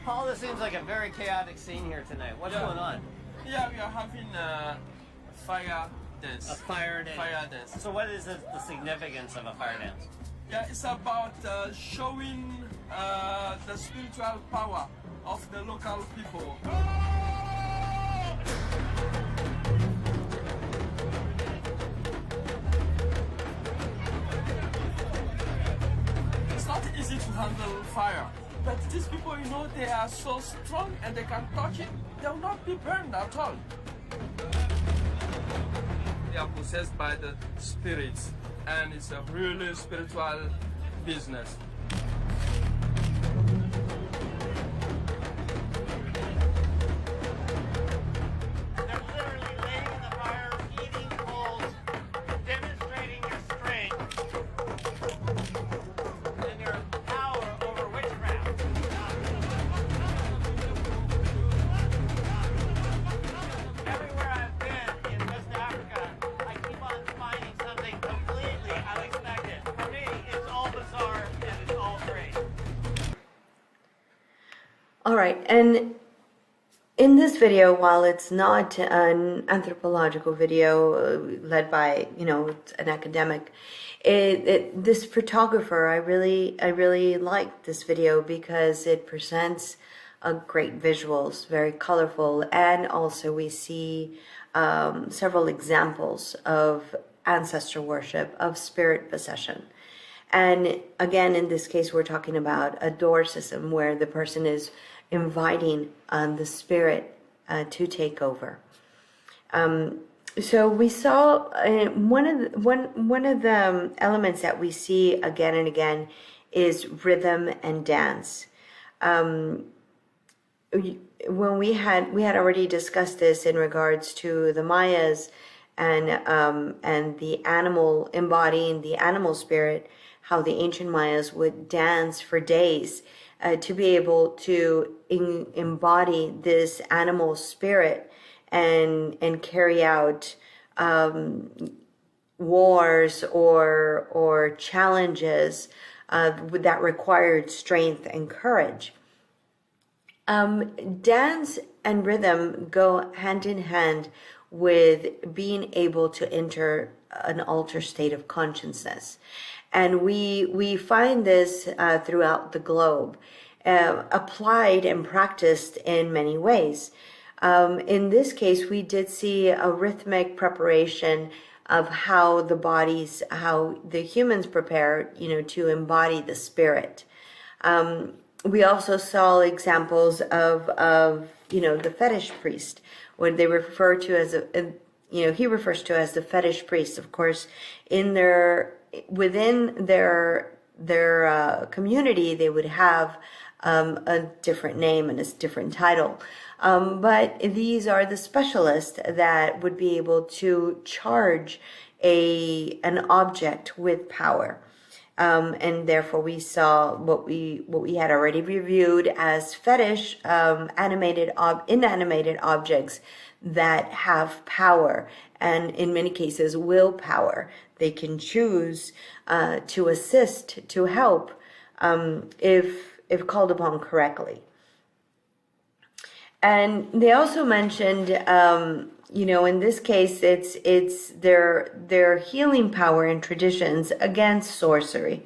Paul, this seems like a very chaotic scene here tonight. What's going on? Yeah, we are having a fire dance. A fire dance. Fire dance. So what is the significance of a fire dance? Yeah, it's about showing the spiritual power of the local people. It's not easy to handle fire. But these people, you know, they are so strong and they can touch it. They will not be burned at all. They are possessed by the spirits, and it's a really spiritual business. They're literally laying in the fire, eating coals, demonstrating your strength and your power over witchcraft. Everywhere I've been in West Africa, I keep on finding something completely unexpected. For me, it's all bizarre and it's all great. All right, and in this video, while it's not an anthropological video led by, an academic, this photographer, I really like this video because it presents great visuals, very colorful, and also we see several examples of ancestor worship, of spirit possession. And again, in this case, we're talking about a door system where the person is inviting the spirit to take over. So we saw one of the elements that we see again and again is rhythm and dance. When we had already discussed this in regards to the Mayas and the animal, embodying the animal spirit, how the ancient Mayas would dance for days to be able to embody this animal spirit and carry out wars or challenges that required strength and courage. Dance and rhythm go hand in hand with being able to enter an altered state of consciousness. And we find this throughout the globe, applied and practiced in many ways. In this case, we did see a rhythmic preparation of how the humans prepare, to embody the spirit. We also saw examples of the fetish priest, what they refer to as he refers to as the fetish priest. Of course, within their community, they would have a different name and a different title. But these are the specialists that would be able to charge an object with power. And therefore we saw what we had already reviewed as fetish, inanimate objects that have power, and in many cases willpower. They can choose to assist, to help, if called upon correctly. And they also mentioned, in this case, it's their healing power and traditions against sorcery.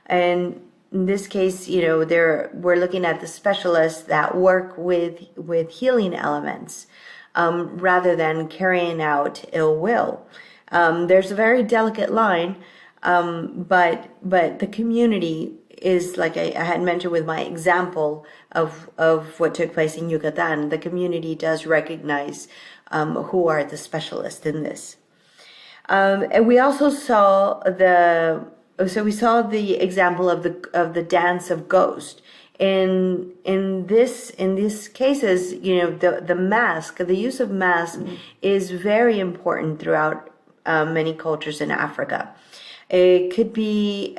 And in this case, we're looking at the specialists that work with healing elements, rather than carrying out ill will. There's a very delicate line, but the community is, like I had mentioned with my example of what took place in Yucatan, the community does recognize who are the specialists in this. And we also saw the example of the dance of ghost. In these cases, the mask, the use of mask is very important throughout many cultures in Africa. It could be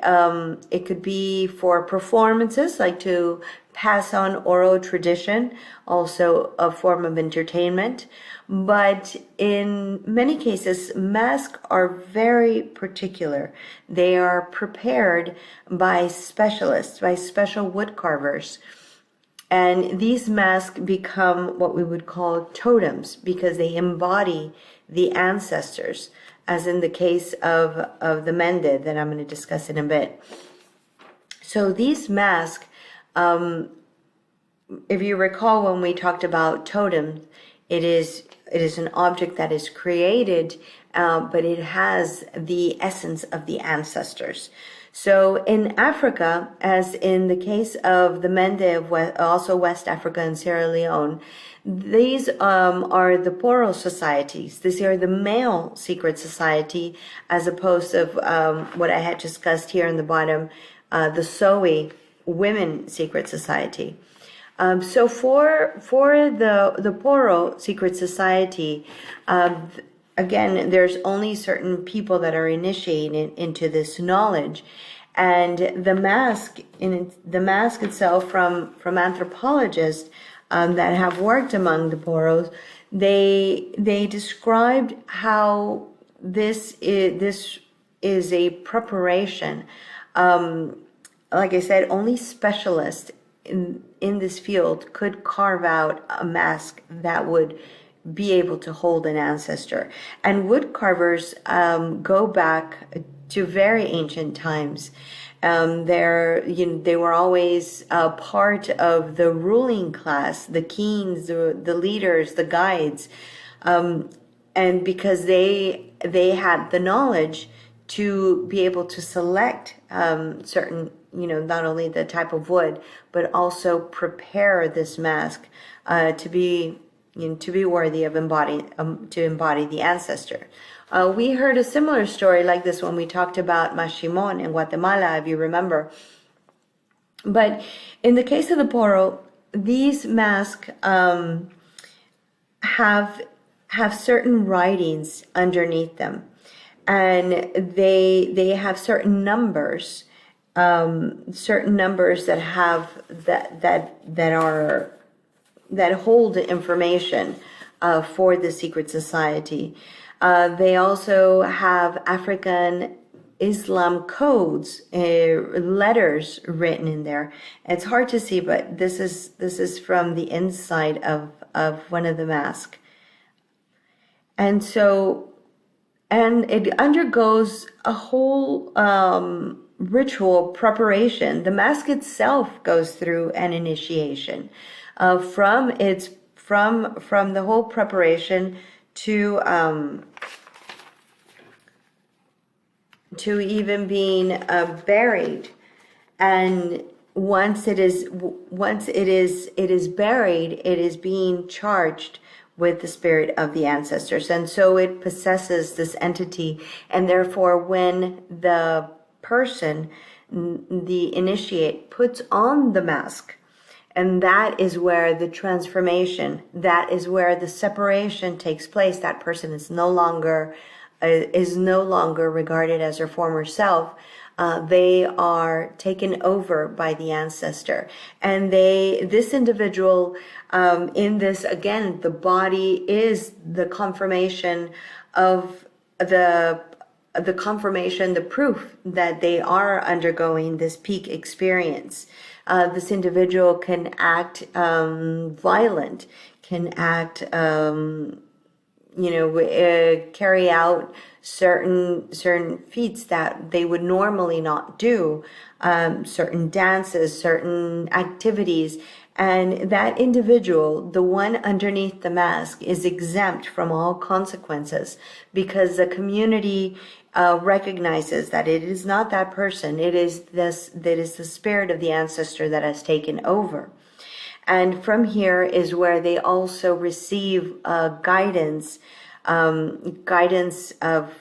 for performances, like to pass on oral tradition, also a form of entertainment. But in many cases, masks are very particular. They are prepared by specialists, by special wood carvers. And these masks become what we would call totems because they embody the ancestors, as in the case of the Mende that I'm going to discuss in a bit. So these masks, if you recall when we talked about totems, it is an object that is created, but it has the essence of the ancestors. So in Africa, as in the case of the Mende, also West Africa and Sierra Leone, these are the Poro societies. These are the male secret society, as opposed to what I had discussed here in the bottom, the Sowe women secret society. So for the Poro secret society, again, there's only certain people that are initiated into this knowledge, and the mask itself from anthropologists that have worked among the Poros, they described how this is a preparation. Like I said, only specialists in this field could carve out a mask that would be able to hold an ancestor. And wood carvers go back to very ancient times. They were always part of the ruling class, the kings, the leaders, the guides, and because they had the knowledge to be able to select certain, not only the type of wood, but also prepare this mask to be worthy of to embody the ancestor. We heard a similar story like this when we talked about Mashimon in Guatemala, if you remember. But in the case of the Poro, these masks have certain writings underneath them, and they have certain numbers, certain numbers that have that hold information for the secret society. They also have African Islam codes, letters written in there. It's hard to see, but this is from the inside of one of the masks. And so, and it undergoes a whole ritual preparation. The mask itself goes through an initiation, from the whole preparation to even being buried. And once it is buried, it is being charged with the spirit of the ancestors, and so it possesses this entity. And therefore, when the person, the initiate, puts on the mask, and that is where the transformation, that is where the separation takes place. That person is no longer regarded as her former self. They are taken over by the ancestor, and this individual, in this, again, the body is the confirmation of the proof that they are undergoing this peak experience. This individual can act violent, can act, carry out certain feats that they would normally not do, certain dances, certain activities. And that individual, the one underneath the mask, is exempt from all consequences, because the community recognizes that it is not that person. That is the spirit of the ancestor that has taken over. And from here is where they also receive guidance of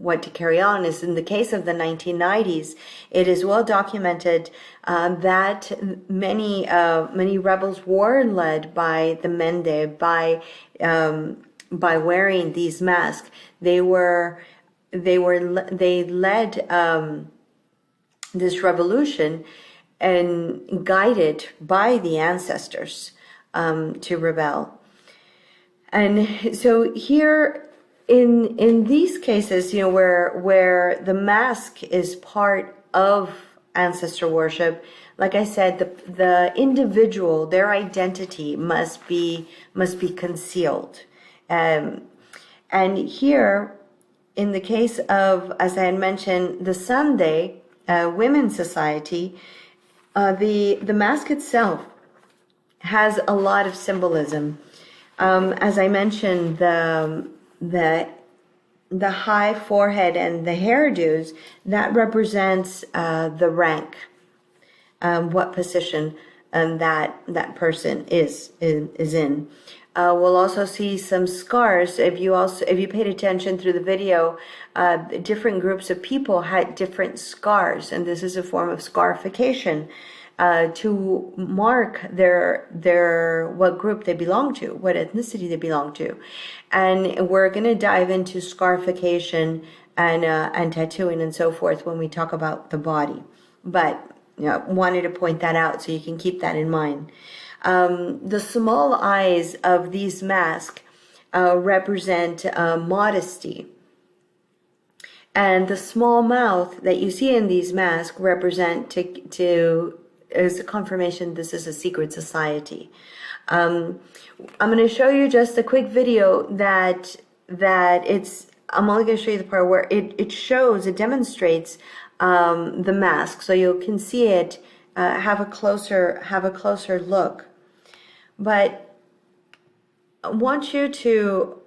what to carry on. Is in the case of the 1990s, it is well documented that many rebels were led by the Mende by wearing these masks. They led this revolution and guided by the ancestors to rebel. And so here in these cases, where the mask is part of ancestor worship, like I said, the individual, their identity must be concealed. And here, in the case of, as I had mentioned, the Sunday Women's Society, the mask itself has a lot of symbolism. As I mentioned, the high forehead and the hairdos, that represents the rank, what position that person is in. We'll also see some scars. If you paid attention through the video, different groups of people had different scars, and this is a form of scarification to mark their what group they belong to, what ethnicity they belong to. And we're going to dive into scarification and tattooing and so forth when we talk about the body. But wanted to point that out so you can keep that in mind. The small eyes of these masks represent modesty. And the small mouth that you see in these masks represent is a confirmation this is a secret society. I'm going to show you just a quick video that I'm only going to show you the part where it demonstrates the mask, so you can see it, have a closer look. But I want you to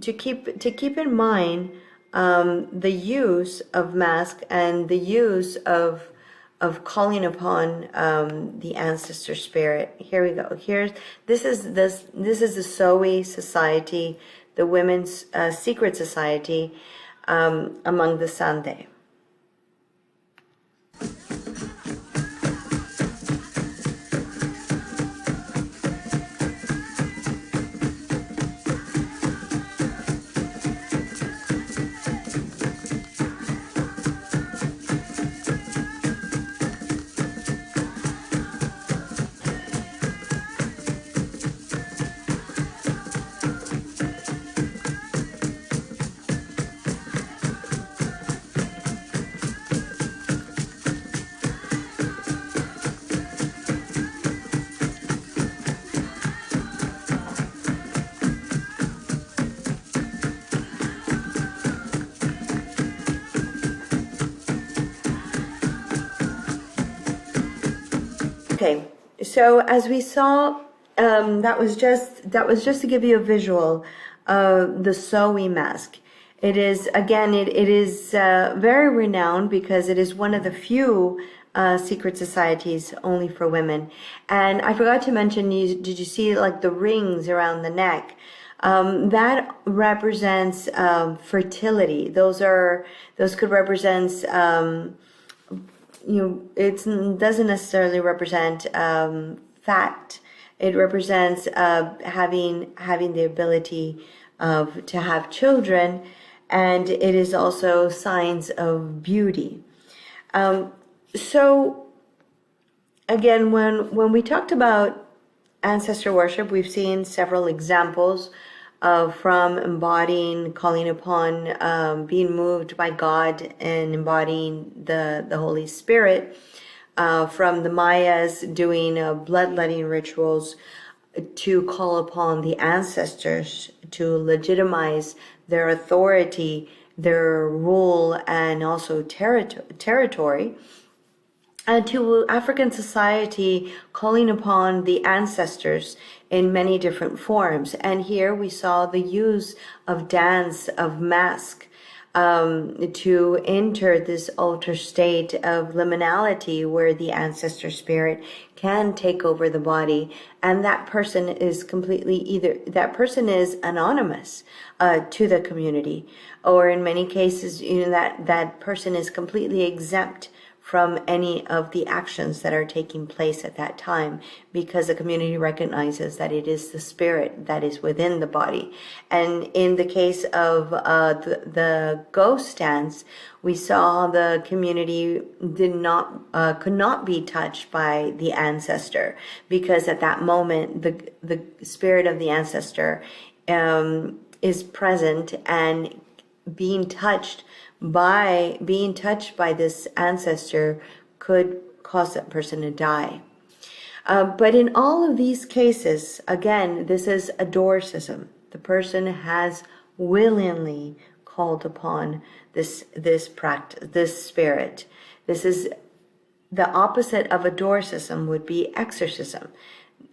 keep in mind the use of mask and the use of calling upon the ancestor spirit. Here we go. This is the Sowe Society, the women's secret society among the Sande. Okay, so as we saw, that was just to give you a visual of the Sowi mask. It is again, it is very renowned because it is one of the few secret societies only for women. And I forgot to mention, did you see like the rings around the neck? That represents fertility. Those could represent. It doesn't necessarily represent fat. It represents having the ability to have children, and it is also signs of beauty. So again, when we talked about ancestor worship, we've seen several examples from embodying, calling upon, being moved by God and embodying the Holy Spirit, from the Mayas doing bloodletting rituals to call upon the ancestors to legitimize their authority, their rule, and also territory. And to African society calling upon the ancestors in many different forms. And here we saw the use of dance, of mask, to enter this altered state of liminality where the ancestor spirit can take over the body. And that person is that person is anonymous to the community. Or in many cases, that person is completely exempt from any of the actions that are taking place at that time, because the community recognizes that it is the spirit that is within the body. And in the case of the ghost dance, we saw the community could not be touched by the ancestor, because at that moment the spirit of the ancestor is present, and being touched by this ancestor could cause that person to die. But in all of these cases, again, this is adorcism. The person has willingly called upon this practice, this spirit. This is the opposite of adorcism would be exorcism.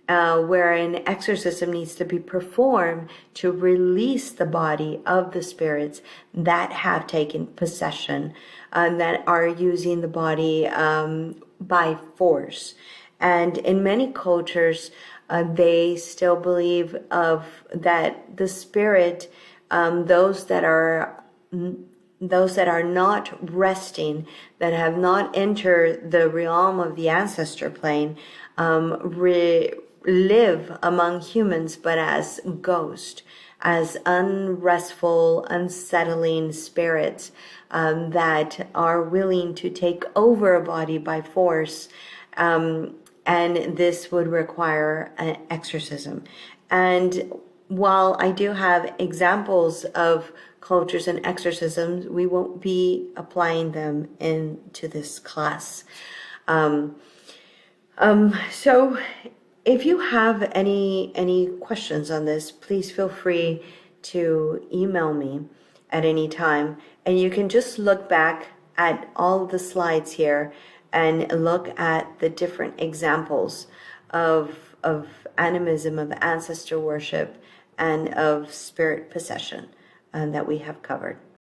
Wherein exorcism needs to be performed to release the body of the spirits that have taken possession, that are using the body by force. And in many cultures, they still believe that the spirit, those that are not resting, that have not entered the realm of the ancestor plane, live among humans, but as ghosts, as unrestful, unsettling spirits that are willing to take over a body by force, and this would require an exorcism. And while I do have examples of cultures and exorcisms, we won't be applying them into this class. So if you have any questions on this, please feel free to email me at any time. And you can just look back at all the slides here and look at the different examples of animism, of ancestor worship, and of spirit possession that we have covered.